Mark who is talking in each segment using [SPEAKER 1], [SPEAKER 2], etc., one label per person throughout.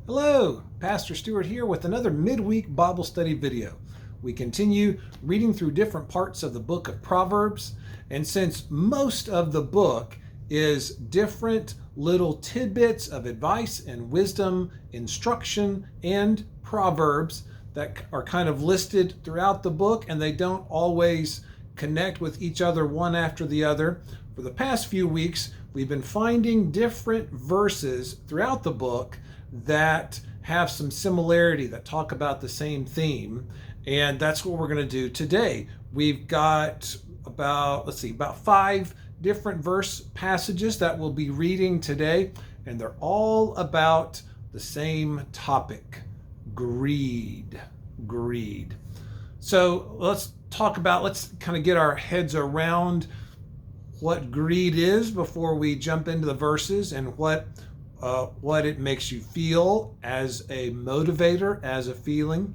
[SPEAKER 1] Hello, Pastor Stewart here with another midweek Bible study video. We continue reading through different parts of the book of Proverbs, and since most of the book is different little tidbits of advice and wisdom, instruction, and proverbs that are kind of listed throughout the book, and they don't always connect with each other one after the other. For the past few weeks, we've been finding different verses throughout the book that have some similarity, that talk about the same theme, and that's what we're going to do today. We've got about 5 different verse passages that we'll be reading today, and they're all about the same topic: greed. So let's kind of get our heads around what greed is before we jump into the verses, and what it makes you feel as a motivator, as a feeling.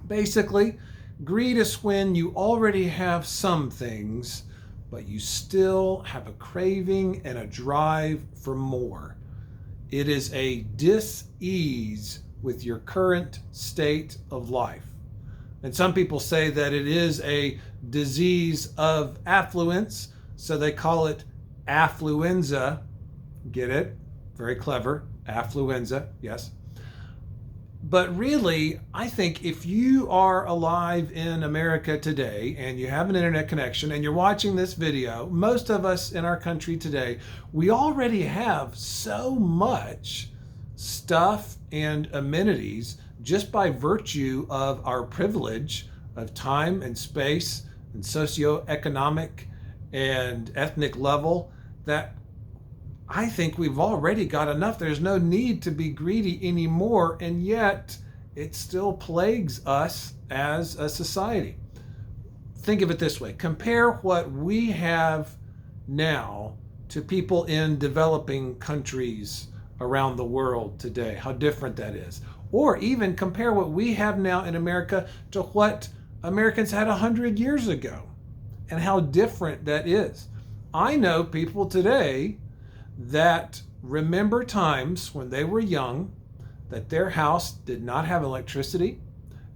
[SPEAKER 1] Basically, greed is when you already have some things, but you still have a craving and a drive for more. It is a dis-ease with your current state of life. And some people say that it is a disease of affluence, so they call it affluenza. Get it? Very clever. Affluenza, yes. But really, I think if you are alive in America today and you have an internet connection and you're watching this video, most of us in our country today, we already have so much stuff and amenities just by virtue of our privilege of time and space and socioeconomic and ethnic level, that I think we've already got enough. There's no need to be greedy anymore, and yet it still plagues us as a society. Think of it this way. Compare what we have now to people in developing countries around the world today, how different that is. Or even compare what we have now in America to what Americans had 100 years ago, and how different that is. I know people today that remember times when they were young, that their house did not have electricity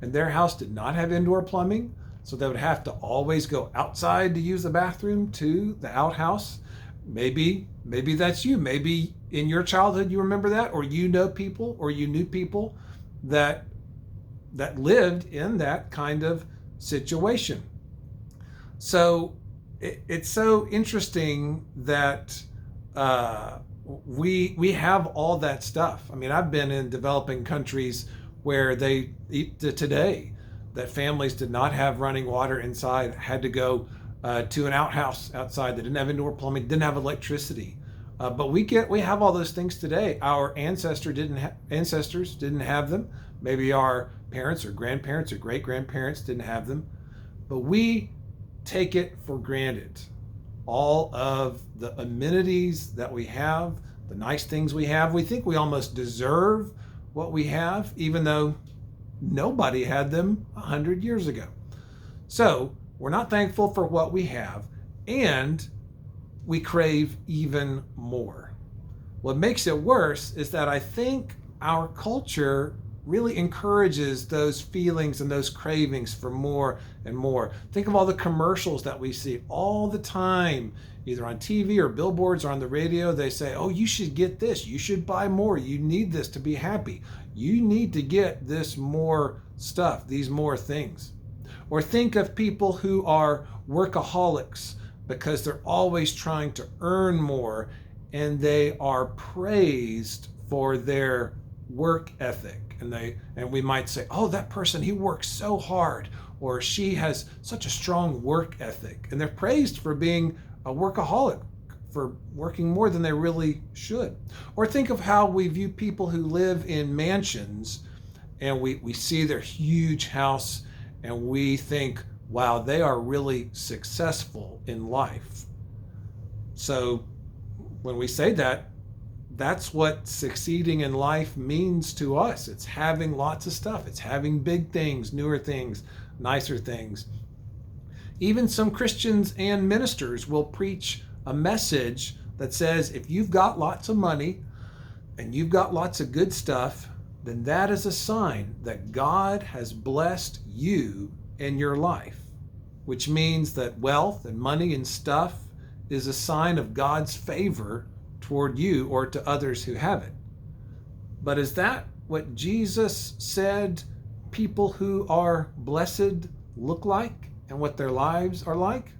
[SPEAKER 1] and their house did not have indoor plumbing, so they would have to always go outside to use the bathroom to the outhouse. Maybe that's you. Maybe in your childhood you remember that, or you know people, or you knew people that lived in that kind of situation. So it's so interesting that we have all that stuff. I mean, I've been in developing countries where they today that families did not have running water inside, had to go to an outhouse outside that didn't have indoor plumbing, didn't have electricity. But we have all those things today. Our ancestors didn't have them. Maybe our parents or grandparents or great-grandparents didn't have them. But we take it for granted. All of the amenities that we have, the nice things we have, we think we almost deserve what we have, even though nobody had them 100 years ago. So we're not thankful for what we have, and we crave even more. What makes it worse is that I think our culture really encourages those feelings and those cravings for more and more. Think of all the commercials that we see all the time, either on TV or billboards or on the radio. They say, oh, you should get this, you should buy more, you need this to be happy, you need to get this more stuff, these more things. Or think of people who are workaholics because they're always trying to earn more, and they are praised for their work ethic. And we might say, oh, that person, he works so hard, or she has such a strong work ethic. And they're praised for being a workaholic, for working more than they really should. Or think of how we view people who live in mansions, and we see their huge house, and we think, wow, they are really successful in life. So when we say that, that's what succeeding in life means to us. It's having lots of stuff. It's having big things, newer things, nicer things. Even some Christians and ministers will preach a message that says, if you've got lots of money and you've got lots of good stuff, then that is a sign that God has blessed you in your life, which means that wealth and money and stuff is a sign of God's favor toward you or to others who have it. But is that what Jesus said people who are blessed look like and what their lives are like?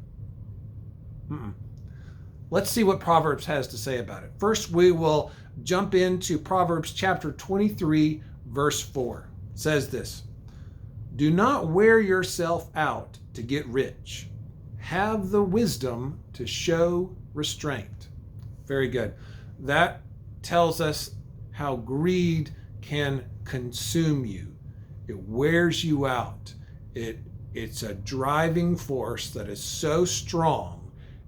[SPEAKER 1] Let's see what Proverbs has to say about it. First, we will jump into Proverbs chapter 23, verse 4. It says this: "Do not wear yourself out to get rich. Have the wisdom to show restraint." Very good. That tells us how greed can consume you. It wears you out. It's a driving force that is so strong.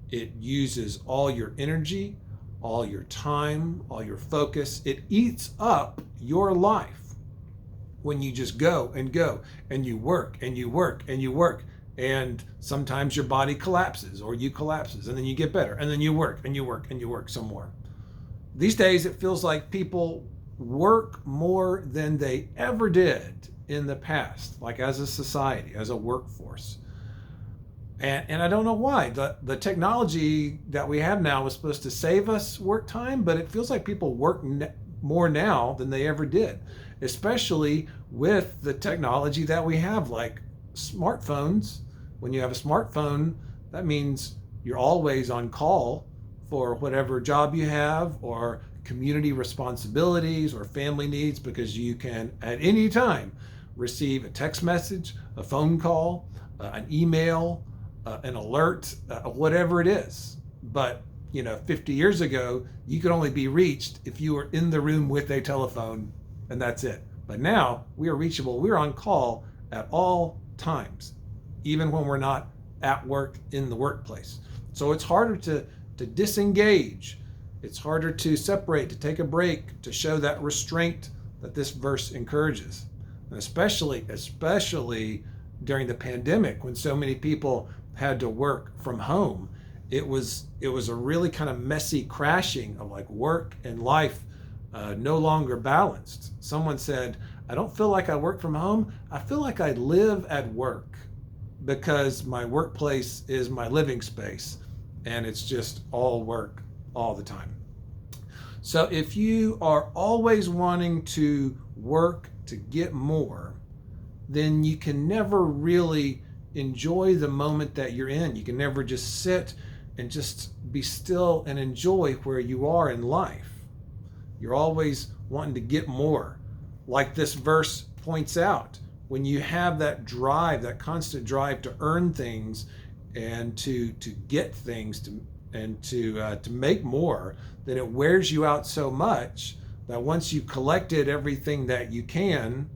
[SPEAKER 1] It uses all your energy, all your time, all your focus. It eats up your life when you just go, and you work, and you work, and you work. And sometimes your body collapses, or you collapses, and then you get better, and then you work, and you work, and you work some more. These days, it feels like people work more than they ever did in the past, like as a society, as a workforce. And I don't know why. The technology that we have now is supposed to save us work time, but it feels like people work more now than they ever did, especially with the technology that we have, like smartphones. When you have a smartphone, that means you're always on call for whatever job you have, or community responsibilities, or family needs, because you can at any time receive a text message, a phone call, an email, an alert, whatever it is. But 50 years ago, you could only be reached if you were in the room with a telephone, and that's it. But now we are reachable. We're on call at all times, even when we're not at work in the workplace. So it's harder to disengage. It's harder to separate, to take a break, to show that restraint that this verse encourages. And especially during the pandemic, when so many people had to work from home, it was a really kind of messy crashing of like work and life no longer balanced. Someone said, "I don't feel like I work from home. I feel like I live at work, because my workplace is my living space, and it's just all work all the time." So if you are always wanting to work to get more, then you can never really enjoy the moment that you're in. You can never just sit and just be still and enjoy where you are in life. You're always wanting to get more. Like this verse points out, when you have that drive, that constant drive to earn things and to get things to make more, then it wears you out so much that once you've collected everything that you can,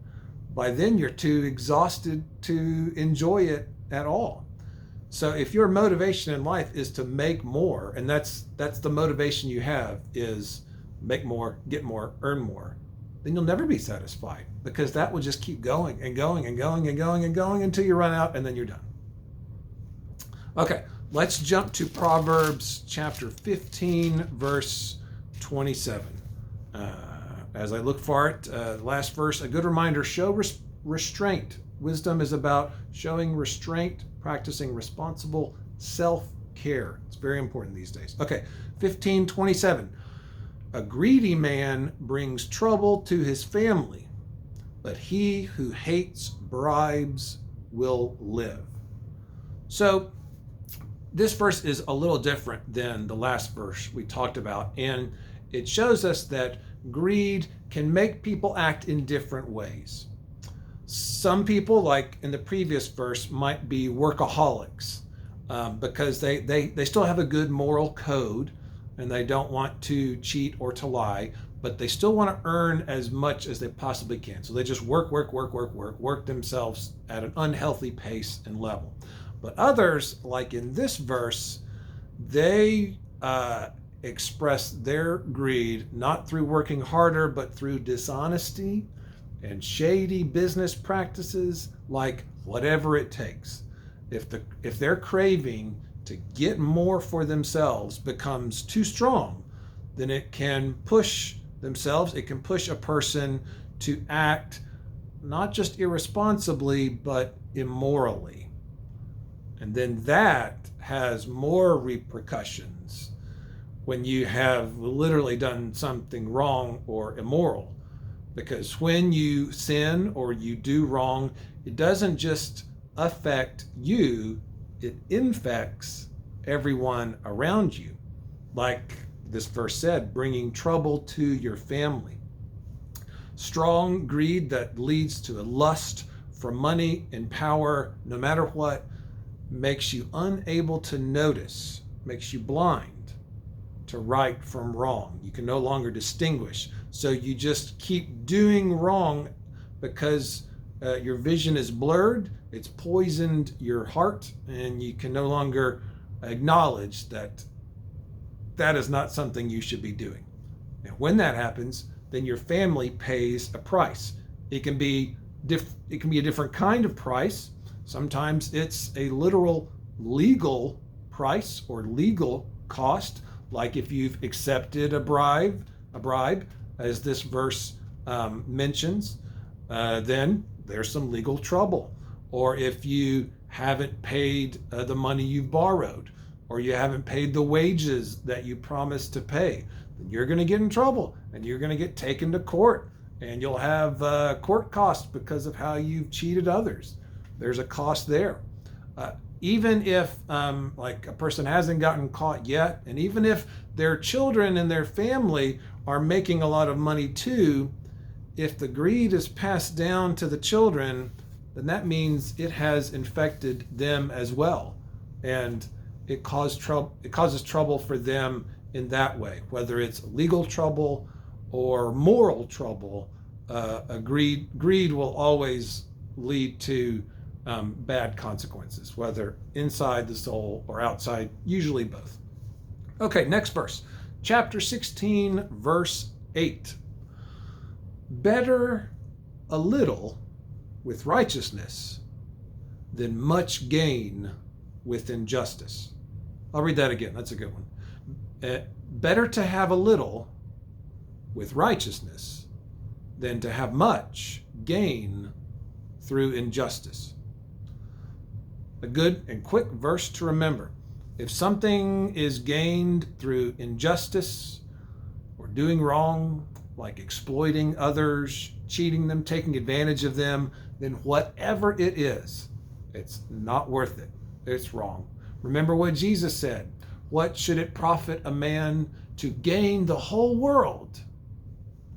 [SPEAKER 1] by then you're too exhausted to enjoy it at all. So if your motivation in life is to make more, and that's the motivation you have, is make more, get more, earn more, then you'll never be satisfied, because that will just keep going and going and going and going and going until you run out, and then you're done. Okay, let's jump to Proverbs chapter 15, verse 27. As I look for it, last verse, a good reminder: show restraint. Wisdom is about showing restraint, practicing responsible self-care. It's very important these days. Okay, 15:27. A greedy man brings trouble to his family, but he who hates bribes will live. So this verse is a little different than the last verse we talked about, and it shows us that greed can make people act in different ways. Some people, like in the previous verse, might be workaholics because they still have a good moral code, and they don't want to cheat or to lie, but they still want to earn as much as they possibly can. So they just work themselves at an unhealthy pace and level. But others, like in this verse, they express their greed not through working harder, but through dishonesty and shady business practices, like whatever it takes. If their craving to get more for themselves becomes too strong, then it can push themselves, it can push a person to act not just irresponsibly, but immorally. And then that has more repercussions when you have literally done something wrong or immoral. Because when you sin or you do wrong, it doesn't just affect you, it infects everyone around you. Like this verse said, bringing trouble to your family. Strong greed that leads to a lust for money and power, no matter what, makes you unable to notice, makes you blind to right from wrong. You can no longer distinguish. So you just keep doing wrong because your vision is blurred, it's poisoned your heart, and you can no longer acknowledge that that is not something you should be doing. And when that happens, then your family pays a price. It can be a different kind of price. Sometimes it's a literal legal price or legal cost, like if you've accepted a bribe, as this verse mentions, then there's some legal trouble. Or if you haven't paid the money you've borrowed, or you haven't paid the wages that you promised to pay, then you're going to get in trouble and you're going to get taken to court, and you'll have court costs because of how you've cheated others. There's a cost there. Even if like a person hasn't gotten caught yet, and even if their children and their family are making a lot of money too, if the greed is passed down to the children, then that means it has infected them as well. And it causes trouble for them in that way, whether it's legal trouble or moral trouble. Greed will always lead to bad consequences, whether inside the soul or outside, usually both. Okay, next verse, chapter 16, verse 8. Better a little with righteousness than much gain with injustice. I'll read that again. That's a good one. Better to have a little with righteousness than to have much gain through injustice. A good and quick verse to remember. If something is gained through injustice or doing wrong, like exploiting others, cheating them, taking advantage of them, then whatever it is, it's not worth it. It's wrong. Remember what Jesus said. What should it profit a man to gain the whole world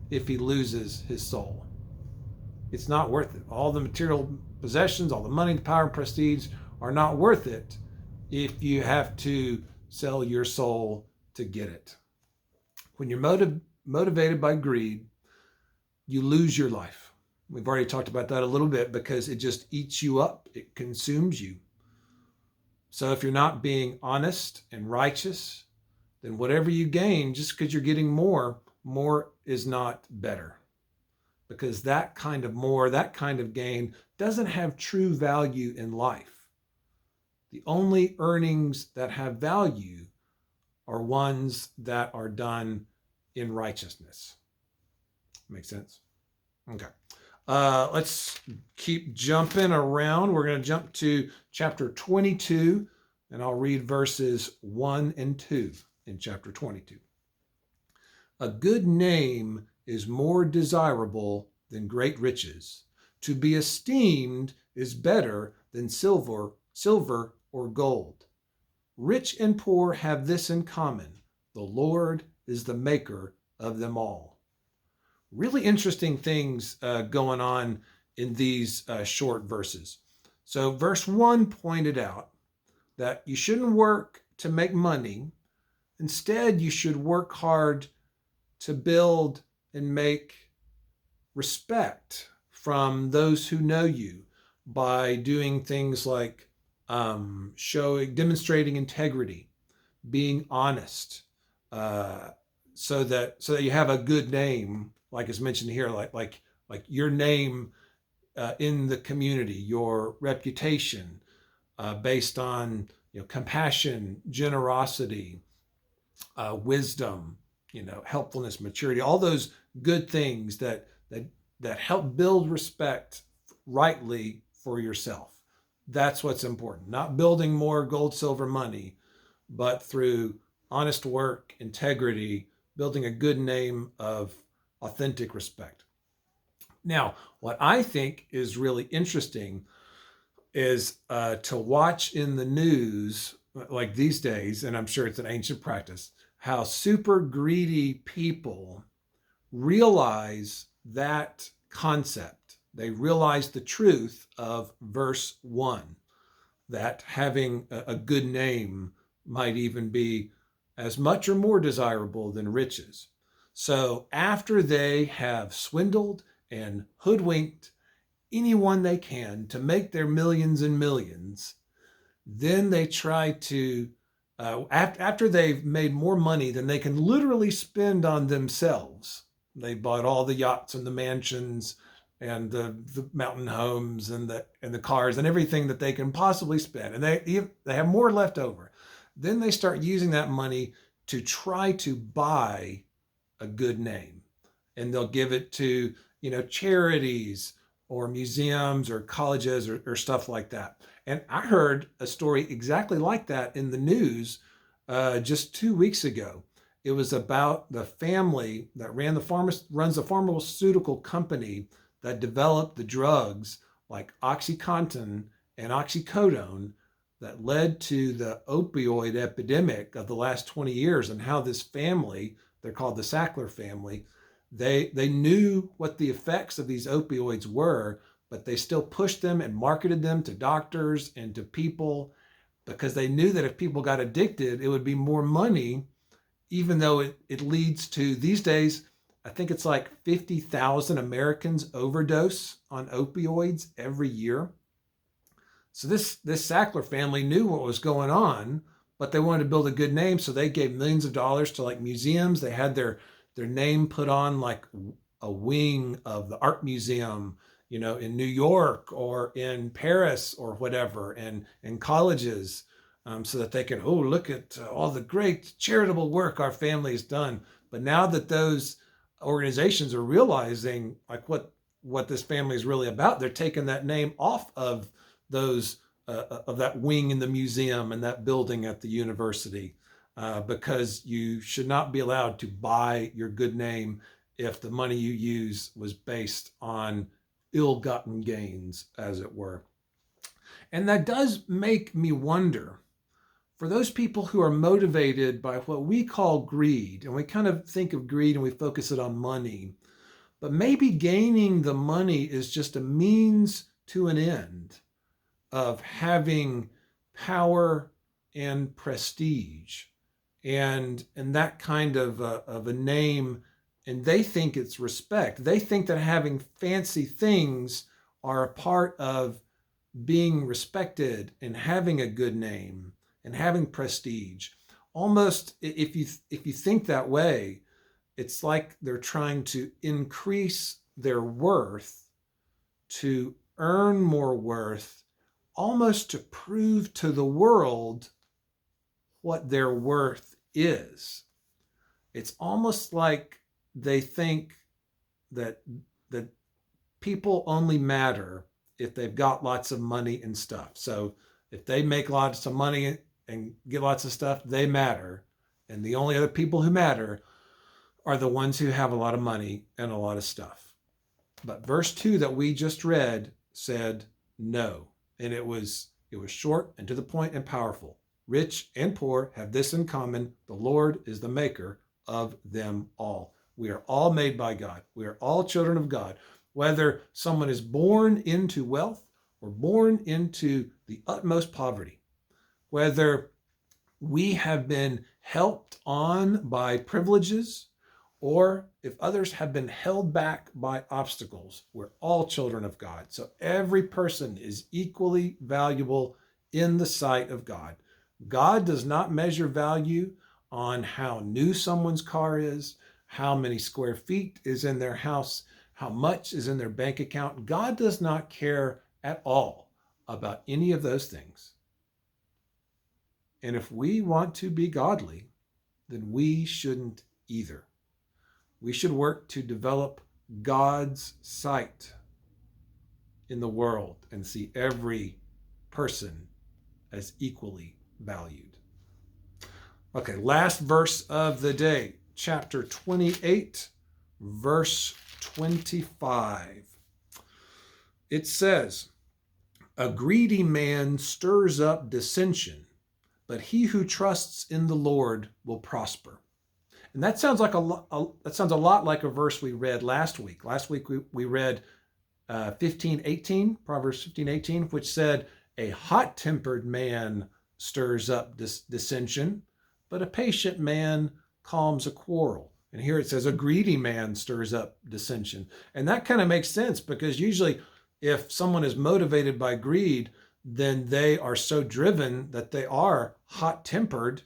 [SPEAKER 1] if he loses his soul? It's not worth it. All the material possessions, all the money, the power, and prestige are not worth it if you have to sell your soul to get it. When you're motivated by greed, you lose your life. We've already talked about that a little bit because it just eats you up. It consumes you. So if you're not being honest and righteous, then whatever you gain, just because you're getting more is not better. Because that kind of more, that kind of gain doesn't have true value in life. The only earnings that have value are ones that are done in righteousness. Make sense? Okay. Let's keep jumping around. We're going to jump to chapter 22, and I'll read verses 1 and 2 in chapter 22. A good name is more desirable than great riches. To be esteemed is better than silver or gold. Rich and poor have this in common. The Lord is the maker of them all. Really interesting things going on in these short verses. So verse 1 pointed out that you shouldn't work to make money. Instead, you should work hard to build and make respect from those who know you by doing things like demonstrating integrity, being honest, so that you have a good name, like is mentioned here, like your name in the community, your reputation based on compassion, generosity, wisdom, helpfulness, maturity, all those good things that that help build respect rightly for yourself. That's what's important. Not building more gold, silver, money, but through honest work, integrity, building a good name of authentic respect. Now, what I think is really interesting is to watch in the news, like these days, and I'm sure it's an ancient practice, how super greedy people realize that concept. They realize the truth of verse 1, that having a good name might even be as much or more desirable than riches. So after they have swindled and hoodwinked anyone they can to make their millions and millions, then they try to, after they've made more money than they can literally spend on themselves, they bought all the yachts and the mansions and the mountain homes and the cars and everything that they can possibly spend, and they have more left over. Then they start using that money to try to buy a good name, and they'll give it to charities or museums or colleges or stuff like that. And I heard a story exactly like that in the news just 2 weeks ago. It was about the family that runs the pharmaceutical company that developed the drugs like OxyContin and oxycodone that led to the opioid epidemic of the last 20 years, and how this family, they're called the Sackler family, they knew what the effects of these opioids were, but they still pushed them and marketed them to doctors and to people because they knew that if people got addicted, it would be more money, even though it leads to, these days, I think it's like 50,000 Americans overdose on opioids every year. So this Sackler family knew what was going on, but they wanted to build a good name, so they gave millions of dollars to like museums. They had their name put on like a wing of the art museum, in New York or in Paris or whatever, and in colleges, so that they can, look at all the great charitable work our family has done. But now that those organizations are realizing like what this family is really about, they're taking that name off of those of that wing in the museum and that building at the university, because you should not be allowed to buy your good name if the money you use was based on ill-gotten gains, as it were. And that does make me wonder, for those people who are motivated by what we call greed, and we kind of think of greed and we focus it on money, but maybe gaining the money is just a means to an end of having power and prestige and that kind of a name, and they think it's respect. They think that having fancy things are a part of being respected and having a good name and having prestige. Almost, if you think that way, it's like they're trying to increase their worth to earn more worth, almost to prove to the world what their worth is. It's almost like they think that people only matter if they've got lots of money and stuff. So if they make lots of money and get lots of stuff, they matter. And the only other people who matter are the ones who have a lot of money and a lot of stuff. But verse 2 that we just read said no. And it was short and to the point and powerful. Rich and poor have this in common: the Lord is the maker of them all. We are all made by God. We are all children of God. Whether someone is born into wealth or born into the utmost poverty, whether we have been helped on by privileges or if others have been held back by obstacles, we're all children of God. So every person is equally valuable in the sight of God. God does not measure value on how new someone's car is, how many square feet is in their house, how much is in their bank account. God does not care at all about any of those things. And if we want to be godly, then we shouldn't either. We should work to develop God's sight in the world and see every person as equally valued. Okay, last verse of the day, chapter 28, verse 25. It says, "A greedy man stirs up dissension, but he who trusts in the Lord will prosper." And that sounds like that sounds a lot like a verse we read last week. Last week we read 15:18, Proverbs 15:18, which said, "A hot-tempered man stirs up dissension, but a patient man calms a quarrel." And here it says, "A greedy man stirs up dissension." And that kind of makes sense, because usually if someone is motivated by greed, then they are so driven that they are hot-tempered,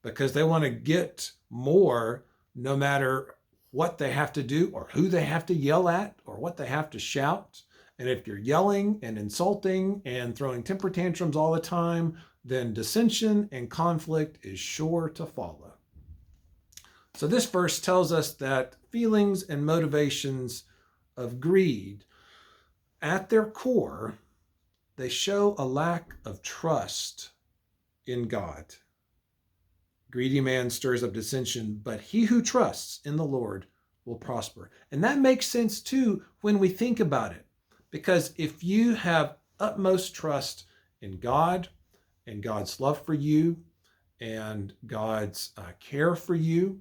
[SPEAKER 1] because they want to get more no matter what they have to do or who they have to yell at or what they have to shout. And if you're yelling and insulting and throwing temper tantrums all the time, then dissension and conflict is sure to follow. So this verse tells us that feelings and motivations of greed, at their core, they show a lack of trust in God. Greedy man stirs up dissension, but he who trusts in the Lord will prosper. And that makes sense too when we think about it. Because if you have utmost trust in God and God's love for you and God's care for you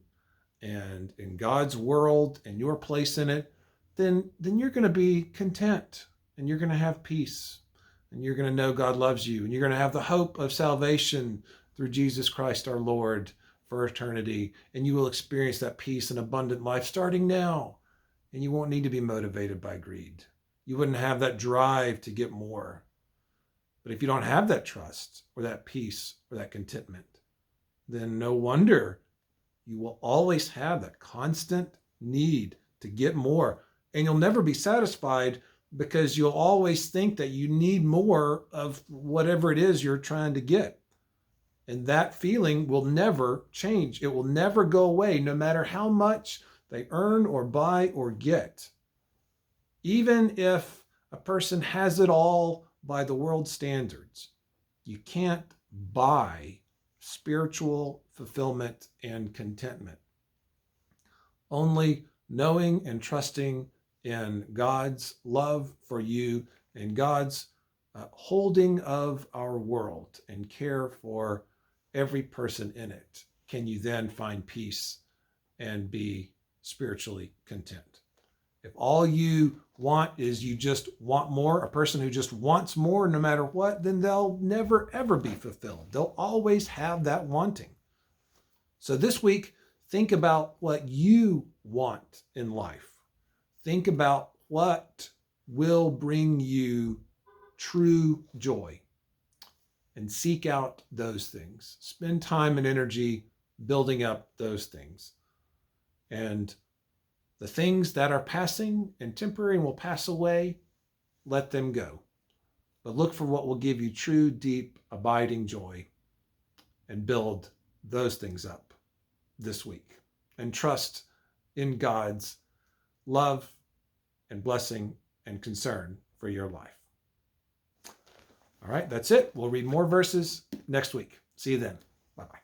[SPEAKER 1] and in God's world and your place in it, then you're going to be content and you're going to have peace and you're going to know God loves you and you're going to have the hope of salvation through Jesus Christ our Lord for eternity, and you will experience that peace and abundant life starting now, and you won't need to be motivated by greed. You wouldn't have that drive to get more. But if you don't have that trust or that peace or that contentment, then no wonder you will always have that constant need to get more, and you'll never be satisfied, because you'll always think that you need more of whatever it is you're trying to get. And that feeling will never change. It will never go away, no matter how much they earn or buy or get. Even if a person has it all by the world's standards, you can't buy spiritual fulfillment and contentment. Only knowing and trusting in God's love for you and God's holding of our world and care for every person in it can you then find peace and be spiritually content. If all you want is you just want more, a person who just wants more no matter what, then they'll never ever be fulfilled. They'll always have that wanting. So this week, think about what you want in life. Think about what will bring you true joy, and seek out those things. Spend time and energy building up those things. And the things that are passing and temporary and will pass away, let them go. But look for what will give you true, deep, abiding joy, and build those things up this week. And trust in God's love and blessing and concern for your life. All right, that's it. We'll read more verses next week. See you then. Bye-bye.